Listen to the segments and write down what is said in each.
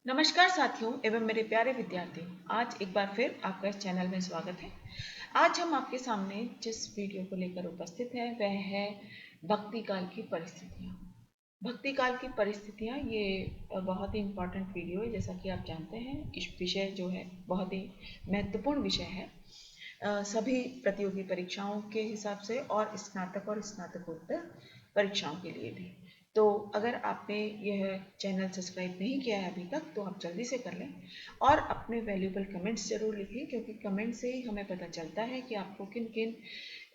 नमस्कार साथियों एवं मेरे प्यारे विद्यार्थी। आज एक बार फिर आपका इस चैनल में स्वागत है। आज हम आपके सामने जिस वीडियो को लेकर उपस्थित हैं वह है भक्ति काल की परिस्थितियाँ। भक्ति काल की परिस्थितियाँ ये बहुत ही इम्पोर्टेंट वीडियो है। जैसा कि आप जानते हैं इस विषय जो है बहुत ही महत्वपूर्ण विषय है सभी प्रतियोगी परीक्षाओं के हिसाब से और स्नातक और स्नातकोत्तर परीक्षाओं के लिए भी। तो अगर आपने यह चैनल सब्सक्राइब नहीं किया है अभी तक तो आप जल्दी से कर लें और अपने वैल्यूएबल कमेंट्स जरूर लिखें, क्योंकि कमेंट से ही हमें पता चलता है कि आपको किन किन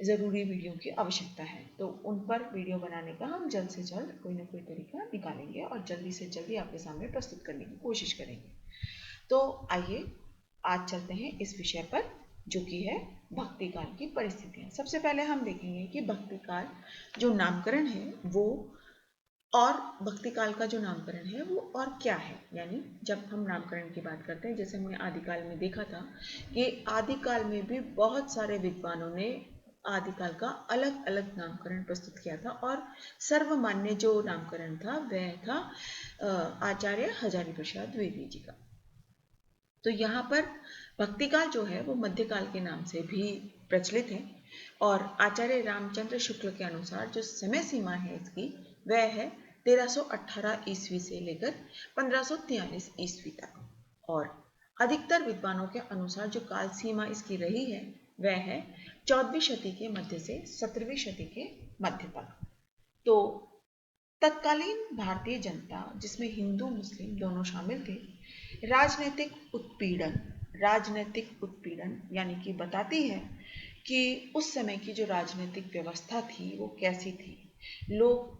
ज़रूरी वीडियो की आवश्यकता है। तो उन पर वीडियो बनाने का हम जल्द से जल्द कोई ना कोई तरीका निकालेंगे और जल्दी से जल्दी आपके सामने प्रस्तुत करने की कोशिश करेंगे। तो आइए आज चलते हैं इस विषय पर, जो कि है भक्ति काल की परिस्थितियां। सबसे पहले हम देखेंगे कि भक्ति काल जो नामकरण है वो और भक्ति काल का जो नामकरण है वो और क्या है। यानी जब हम नामकरण की बात करते हैं, जैसे हमने आदिकाल में देखा था कि आदिकाल में भी बहुत सारे विद्वानों ने आदिकाल का अलग अलग नामकरण प्रस्तुत किया था और सर्वमान्य जो नामकरण था वह था आचार्य हजारी प्रसाद द्विवेदी जी का। तो यहाँ पर भक्तिकाल जो है वो मध्यकाल के नाम से भी प्रचलित है और आचार्य रामचंद्र शुक्ल के अनुसार जो समय सीमा है इसकी वह है 1318 ईस्वी से लेकर 1543 ईस्वी तक। और अधिकतर विद्वानों के अनुसार जो काल सीमा इसकी रही है वह है 14वीं शती के मध्य से 17वीं शती के मध्य तक। तो तत्कालीन भारतीय जनता, जिसमें हिंदू मुस्लिम दोनों शामिल थे, राजनैतिक उत्पीड़न यानी कि बताती है कि उस समय की जो राजनीतिक व्यवस्था थी वो कैसी थी, लोग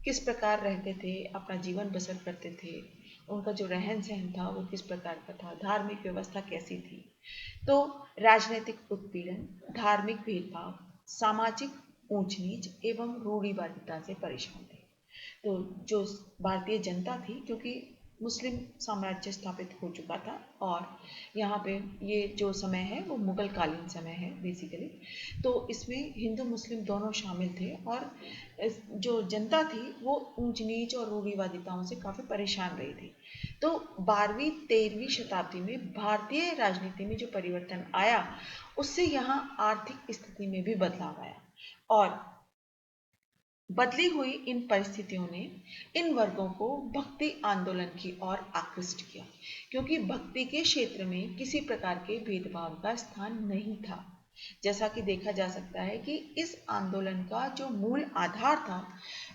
किस प्रकार रहते थे, अपना जीवन बसर करते थे, उनका जो रहन सहन था वो किस प्रकार का था, धार्मिक व्यवस्था कैसी थी। तो राजनीतिक उत्पीड़न, धार्मिक भेदभाव, सामाजिक ऊंच नीच एवं रूढ़िवादिता से परेशान थे। तो जो भारतीय जनता थी, क्योंकि मुस्लिम साम्राज्य स्थापित हो चुका था और यहाँ पे ये जो समय है वो मुगल कालीन समय है बेसिकली, तो इसमें हिंदू मुस्लिम दोनों शामिल थे और जो जनता थी वो ऊंच नीच और रूढ़िवादिताओं से काफ़ी परेशान रही थी। तो 12वीं 13वीं शताब्दी में भारतीय राजनीति में जो परिवर्तन आया उससे यहाँ आर्थिक स्थिति में भी बदलाव आया और बदली हुई इन परिस्थितियों ने इन वर्गों को भक्ति आंदोलन की ओर आकृष्ट किया, क्योंकि भक्ति के क्षेत्र में किसी प्रकार के भेदभाव का स्थान नहीं था। जैसा कि देखा जा सकता है कि इस आंदोलन का जो मूल आधार था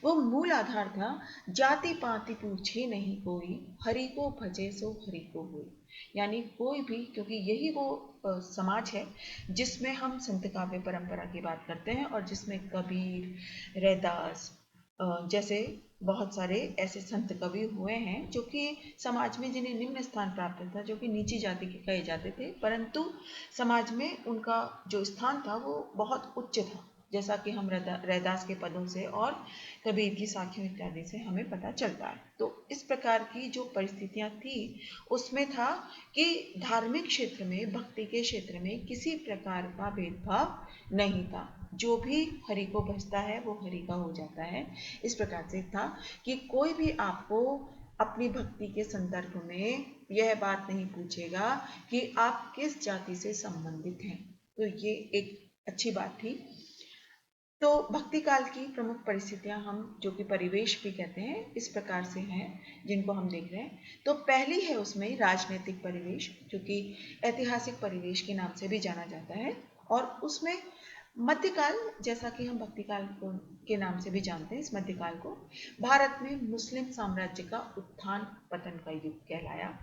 वो मूल आधार था जाति पाति पूछे नहीं कोई, हरि को भजे सो हरि को होई। यानी कोई भी, क्योंकि यही वो समाज है जिसमें हम संत काव्य परंपरा की बात करते हैं और जिसमें कबीर, रैदास जैसे बहुत सारे ऐसे संत कवि हुए हैं जो कि समाज में जिन्हें निम्न स्थान प्राप्त था, जो कि नीची जाति के कहे जाते थे, परंतु समाज में उनका जो स्थान था वो बहुत उच्च था, जैसा कि हम रैदास के पदों से और कबीर की साखियों इत्यादि से हमें पता चलता है। तो इस प्रकार की जो परिस्थितियां थी उसमें था कि धार्मिक क्षेत्र में, भक्ति के क्षेत्र में किसी प्रकार का भेदभाव नहीं था, जो भी हरि को भजता है वो हरि का हो जाता है। इस प्रकार से था कि कोई भी आपको अपनी भक्ति के संदर्भ में यह बात नहीं पूछेगा कि आप किस जाति से संबंधित हैं। तो ये एक अच्छी बात थी। तो भक्ति काल की प्रमुख परिस्थितियां हम, जो कि परिवेश भी कहते हैं, इस प्रकार से हैं जिनको हम देख रहे हैं। तो पहली है उसमें राजनीतिक परिवेश, जो कि ऐतिहासिक परिवेश के नाम से भी जाना जाता है। और उसमें मध्यकाल, जैसा कि हम भक्ति काल को के नाम से भी जानते हैं, इस मध्यकाल को भारत में मुस्लिम साम्राज्य का उत्थान पतन का युग कहलाया।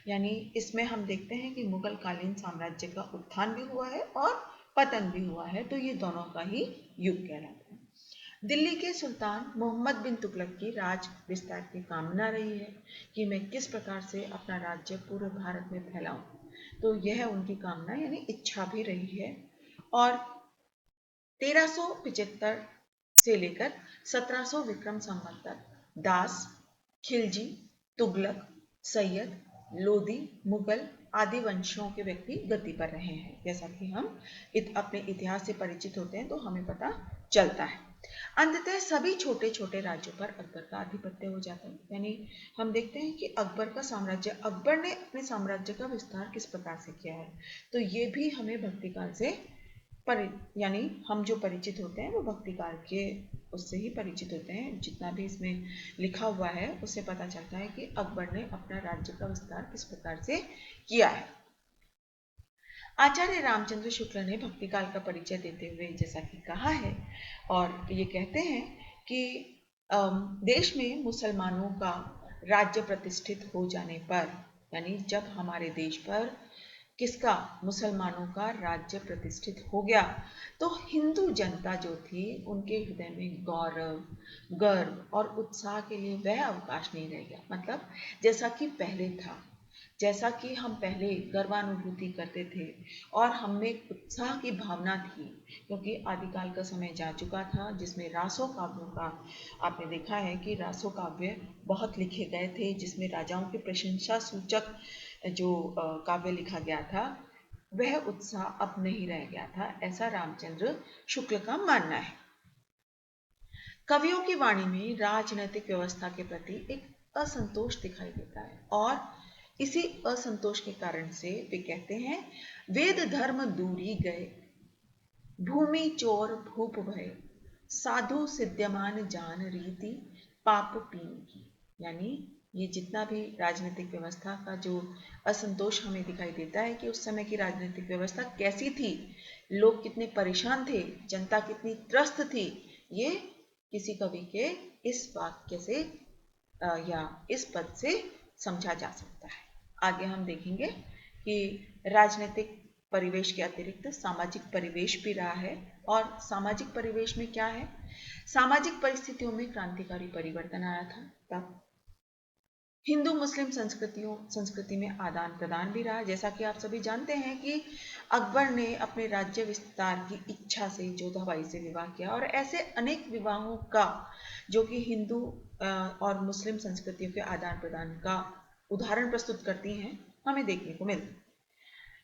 यानी इसमें हम देखते हैं कि मुगल कालीन साम्राज्य का उत्थान भी हुआ है और पतन भी हुआ है, तो ये दोनों का ही युग कहलाता है। दिल्ली के सुल्तान मोहम्मद बिन तुगलक की राज विस्तार की कामना रही है कि मैं किस प्रकार से अपना राज्य पूरे भारत में फैलाऊं, तो यह उनकी कामना यानी इच्छा भी रही है। और 1375 से लेकर 1700 विक्रम संवत तक दास, खिलजी, तुगलक, सैयद, लोदी, मुगल आदि वंशों के व्यक्ति गद्दी पर रहे हैं। जैसा कि हम अपने इतिहास से परिचित होते हैं तो हमें पता चलता है। अंततः सभी छोटे छोटे राज्यों पर अकबर का आधिपत्य हो जाता है। यानी हम देखते हैं कि अकबर ने अपने साम्राज्य का विस्तार किस प्रकार से किया है। तो ये भी हमें भक्ति काल से यानी हम जो परिचित होते हैं वो भक्ति काल के उससे ही परिचित होते हैं। जितना भी इसमें लिखा हुआ है उससे पता चलता है कि अकबर ने अपना राज्य का विस्तार किस प्रकार से किया है। आचार्य रामचंद्र शुक्ल ने भक्ति काल का परिचय देते हुए जैसा कि कहा है, और ये कहते हैं कि देश में मुसलमानों का राज्य प्रतिष्ठित हो जाने पर, यानी जब हमारे देश पर किसका, मुसलमानों का राज्य प्रतिष्ठित हो गया, तो हिंदू जनता जो थी उनके हृदय में गौरव, गर्व और उत्साह के लिए वह अवकाश नहीं रह गया। मतलब जैसा कि पहले था, जैसा कि हम पहले गर्वानुभूति करते थे और हमें उत्साह की भावना थी, क्योंकि आदिकाल का समय जा चुका था जिसमें रासो काव्यों का आपने देखा है कि रासो काव्य बहुत लिखे गए थे, जिसमें राजाओं की प्रशंसा सूचक जो काव्य लिखा गया था, वह उत्साह अब नहीं रह गया था, ऐसा रामचंद्र शुक्ल का मानना है। कवियों की वाणी में राजनैतिक व्यवस्था के प्रति एक असंतोष दिखाई देता है, और इसी असंतोष के कारण से वे कहते हैं, वेद धर्म दूरी गए, भूमि चोर भूप भय, साधु सिद्ध्यमान जान रीति, पाप पीन की। यानी ये जितना भी राजनीतिक व्यवस्था का जो असंतोष हमें दिखाई देता है कि उस समय की राजनीतिक व्यवस्था कैसी थी, लोग कितने परेशान थे, जनता कितनी त्रस्त थी, ये किसी कवि के इस वाक्य से या इस पद से समझा जा सकता है। आगे हम देखेंगे कि राजनीतिक परिवेश के अतिरिक्त सामाजिक परिवेश भी रहा है, और सामाजिक परिवेश में क्या है, सामाजिक परिस्थितियों में क्रांतिकारी परिवर्तन आया था। तब हिंदू मुस्लिम संस्कृति में आदान प्रदान भी रहा। जैसा कि आप सभी जानते हैं कि अकबर ने अपने राज्य विस्तार की इच्छा से जोधाबाई से विवाह किया, और ऐसे अनेक विवाहों का जो कि हिंदू और मुस्लिम संस्कृतियों के आदान प्रदान का उदाहरण प्रस्तुत करती हैं, हमें देखने को मिलता है।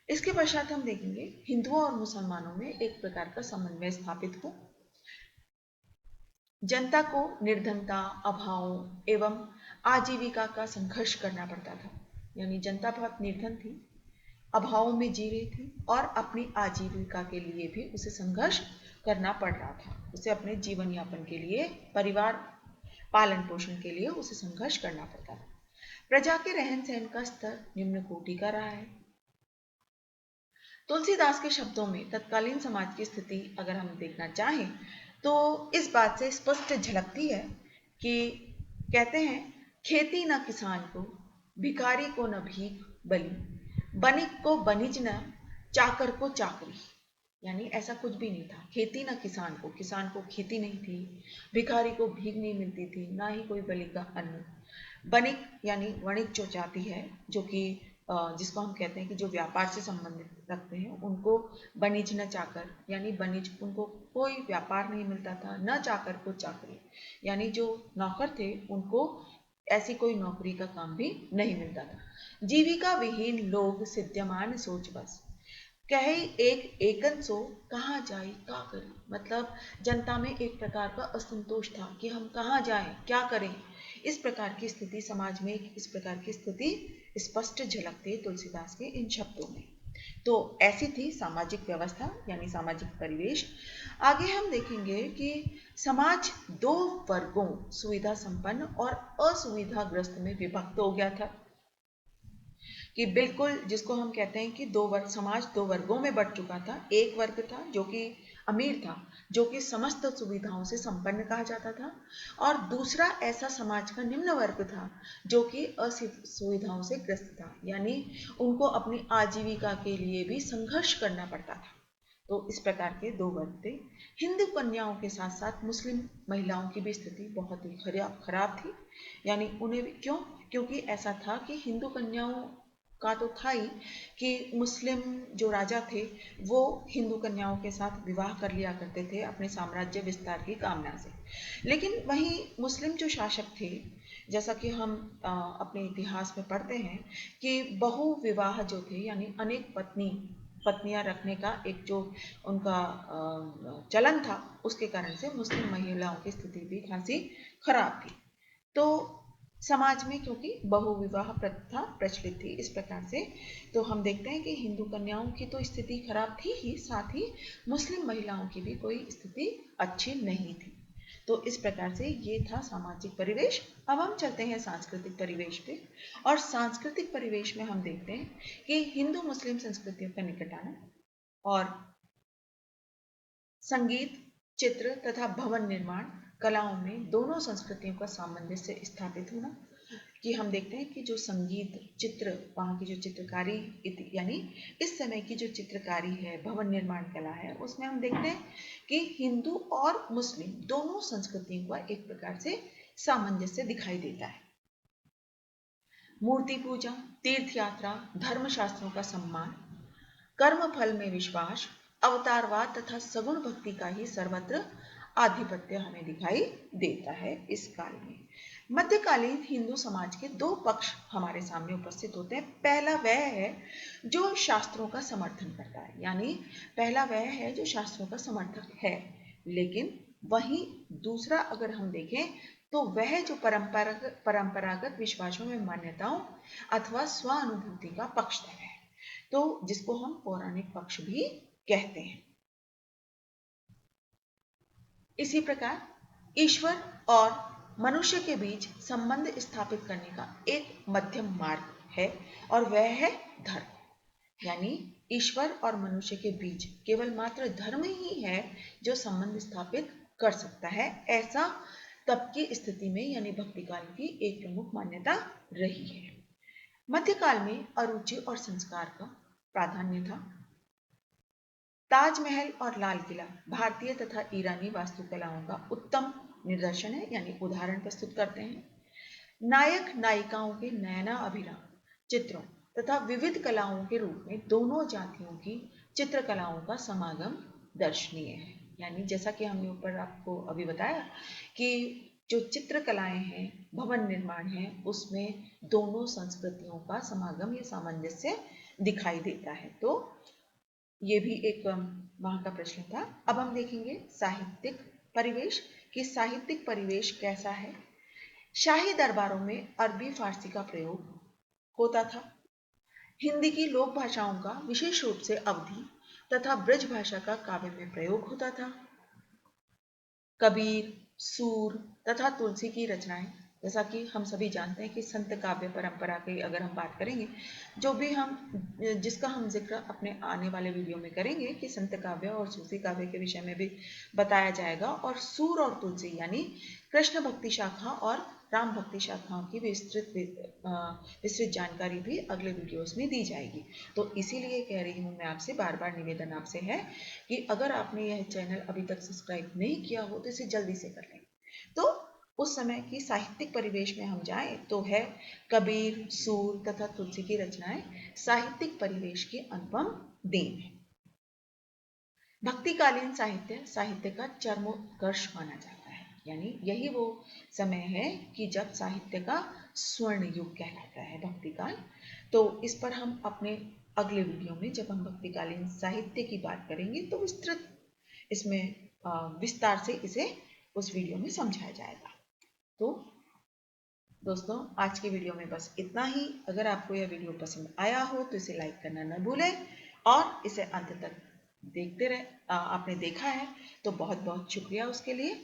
इसके पश्चात हम देखेंगे हिंदुओं और मुसलमानों में एक प्रकार का समन्वय स्थापित हो। जनता को निर्धनता, अभाव एवं आजीविका का संघर्ष करना पड़ता था। यानी जनता बहुत निर्धन थी, अभाव में जी रही थी, और अपनी आजीविका के लिए भी उसे संघर्ष करना पड़ रहा था। उसे अपने जीवन यापन के लिए, परिवार पालन पोषण के लिए उसे संघर्ष करना पड़ता था। प्रजा के रहन सहन का स्तर निम्न कोटि का रहा है। तुलसीदास के शब्दों में तत्कालीन समाज की स्थिति अगर हम देखना चाहें तो इस बात से स्पष्ट झलकती है कि कहते हैं, खेती न किसान को, भिखारी को न भीख बलि, बनिक को बनिज न, चाकर को चाकरी। यानी ऐसा कुछ भी नहीं था। खेती न किसान को खेती नहीं थी, भिखारी को भीख नहीं मिलती थी, ना ही कोई बलि का अन्न। बनिक यानी वणिक जो जाति है, जो कि जिसको हम कहते हैं कि जो व्यापार से संबंधित रखते हैं, उनको बनिज न चाकर, यानी बनिज उनको कोई व्यापार नहीं मिलता था, न चाकर को चाकरी, यानी जो नौकर थे उनको ऐसी कोई नौकरी का काम भी नहीं मिलता था। जीविका विहीन लोग सिद्ध्यमान सोच बस, कहे एक एकन सो, कहाँ जाए क्या करें। मतलब जनता में एक प्रकार का असंतोष था कि हम कहाँ जाएं, क्या करें। इस प्रकार की स्थिति समाज में, इस प्रकार की स्थिति स्पष्ट झलकती है तुलसीदास के इन शब्दों में। तो ऐसी थी सामाजिक व्यवस्था, यानी सामाजिक परिवेश। आगे हम देखेंगे कि समाज दो वर्गों, सुविधा संपन्न और असुविधाग्रस्त में विभक्त हो गया था। कि बिल्कुल जिसको हम कहते हैं कि समाज दो वर्गों में बंट चुका था। एक वर्ग था जो कि अमीर था, जो कि समस्त सुविधाओं से संपन्न कहा जाता था, और दूसरा ऐसा समाज का निम्न वर्ग था जो कि असुविधाओं से ग्रस्त था, यानी उनको अपनी आजीविका के लिए भी संघर्ष करना पड़ता था। तो इस प्रकार के दो वर्ग थे। हिंदू कन्याओं के साथ साथ मुस्लिम महिलाओं की भी स्थिति बहुत ही खराब थी। यानी उन्हें भी क्योंकि ऐसा था कि हिंदू कन्याओं का तो था ही कि मुस्लिम जो राजा थे वो हिंदू कन्याओं के साथ विवाह कर लिया करते थे अपने साम्राज्य विस्तार की कामना से। लेकिन वहीं मुस्लिम जो शासक थे, जैसा कि हम अपने इतिहास में पढ़ते हैं कि बहु विवाह जो थे, यानी अनेक पत्नी पत्नियां रखने का एक जो उनका चलन था, उसके कारण से मुस्लिम महिलाओं की स्थिति भी खासी खराब थी। तो समाज में क्योंकि बहु विवाह प्रथा प्रचलित थी इस प्रकार से, तो हम देखते हैं कि हिंदू कन्याओं की तो स्थिति खराब थी ही, साथ ही मुस्लिम महिलाओं की भी कोई स्थिति अच्छी नहीं थी। तो इस प्रकार से ये था सामाजिक परिवेश। अब हम चलते हैं सांस्कृतिक परिवेश पे, और सांस्कृतिक परिवेश में हम देखते हैं कि हिंदू मुस्लिम संस्कृतियों का निकट आना और संगीत, चित्र तथा भवन निर्माण कलाओं में दोनों संस्कृतियों का सामंजस्य स्थापित होना, कि हम देखते हैं कि जो संगीत, चित्र, वहाँ की जो चित्रकारी यानी इस समय की जो चित्रकारी है, भवन निर्माण कला है, उसमें हम देखते हैं कि हिंदू और मुस्लिम दोनों संस्कृतियों का एक प्रकार से सामंजस्य दिखाई देता है। मूर्ति पूजा, तीर्थ यात्रा, धर्मशास्त्रों का सम्मान, कर्म फल में विश्वास, अवतारवाद तथा सगुण भक्ति का ही सर्वत्र आधिपत्य हमें दिखाई देता है इस काल में। मध्यकालीन हिंदू समाज के दो पक्ष हमारे सामने उपस्थित होते हैं। पहला वह है जो शास्त्रों का समर्थन करता है, यानी पहला वह है जो शास्त्रों का समर्थक है, लेकिन वहीं दूसरा अगर हम देखें तो वह जो परंपरागत विश्वासों में मान्यताओं अथवा स्वानुभूति का पक्षधर है, तो जिसको हम पौराणिक पक्ष भी कहते हैं। इसी प्रकार ईश्वर और मनुष्य के बीच संबंध स्थापित करने का एक मध्यम मार्ग है, और वह है धर्म। यानी ईश्वर और मनुष्य के बीच केवल मात्र धर्म ही है जो संबंध स्थापित कर सकता है। ऐसा तब की स्थिति में यानी भक्ति काल की एक प्रमुख मान्यता रही है। मध्यकाल में अरुचि और संस्कार का प्राधान्य था। ताजमहल और लाल किला भारतीय तथा ईरानी वास्तुकलाओं का उत्तम निदर्शन है, यानी उदाहरण प्रस्तुत करते हैं। नायक नायिकाओं के नयना अभिराम चित्रों तथा विविध कलाओं के रूप में दोनों जातियों की चित्रकलाओं का समागम दर्शनीय है। यानी जैसा कि हमने ऊपर आपको अभी बताया कि जो चित्रकलाएं हैं, भवन निर्माण है, उसमें दोनों संस्कृतियों का समागम या सामंजस्य दिखाई देता है। तो ये भी एक वहां का प्रश्न था। अब हम देखेंगे साहित्यिक परिवेश, कि साहित्यिक परिवेश कैसा है। शाही दरबारों में अरबी फारसी का प्रयोग होता था। हिंदी की लोक भाषाओं का विशेष रूप से अवधी तथा ब्रज भाषा का काव्य में प्रयोग होता था। कबीर, सूर तथा तुलसी की रचनाएं, जैसा कि हम सभी जानते हैं कि संत काव्य परंपरा की अगर हम बात करेंगे, जो भी जिसका हम जिक्र अपने आने वाले वीडियो में करेंगे कि संत काव्य और सूफी काव्य के विषय में भी बताया जाएगा, और सूर और तुलसी यानी कृष्ण भक्ति शाखा और राम भक्ति शाखाओं की विस्तृत जानकारी भी अगले वीडियोस में दी जाएगी। तो इसीलिए कह रही हूँ मैं आपसे, बार बार निवेदन आपसे है कि अगर आपने यह चैनल अभी तक सब्सक्राइब नहीं किया हो तो इसे जल्दी से कर लें। तो उस समय की साहित्यिक परिवेश में हम जाएं तो है कबीर, सूर तथा तुलसी की रचनाएं साहित्यिक परिवेश की अनुपम देन है। भक्तिकालीन साहित्य का चरमोत्कर्ष माना जाता है, यानी यही वो समय है कि जब साहित्य का स्वर्ण युग कहलाता है भक्तिकाल। तो इस पर हम अपने अगले वीडियो में जब हम भक्तिकालीन साहित्य की बात करेंगे तो विस्तृत इसमें विस्तार से इसे उस वीडियो में समझाया जाएगा। तो दोस्तों आज की वीडियो में बस इतना ही। अगर आपको यह वीडियो पसंद आया हो तो इसे लाइक करना न भूलें, और इसे अंत तक देखते रहे। आपने देखा है तो बहुत बहुत शुक्रिया उसके लिए।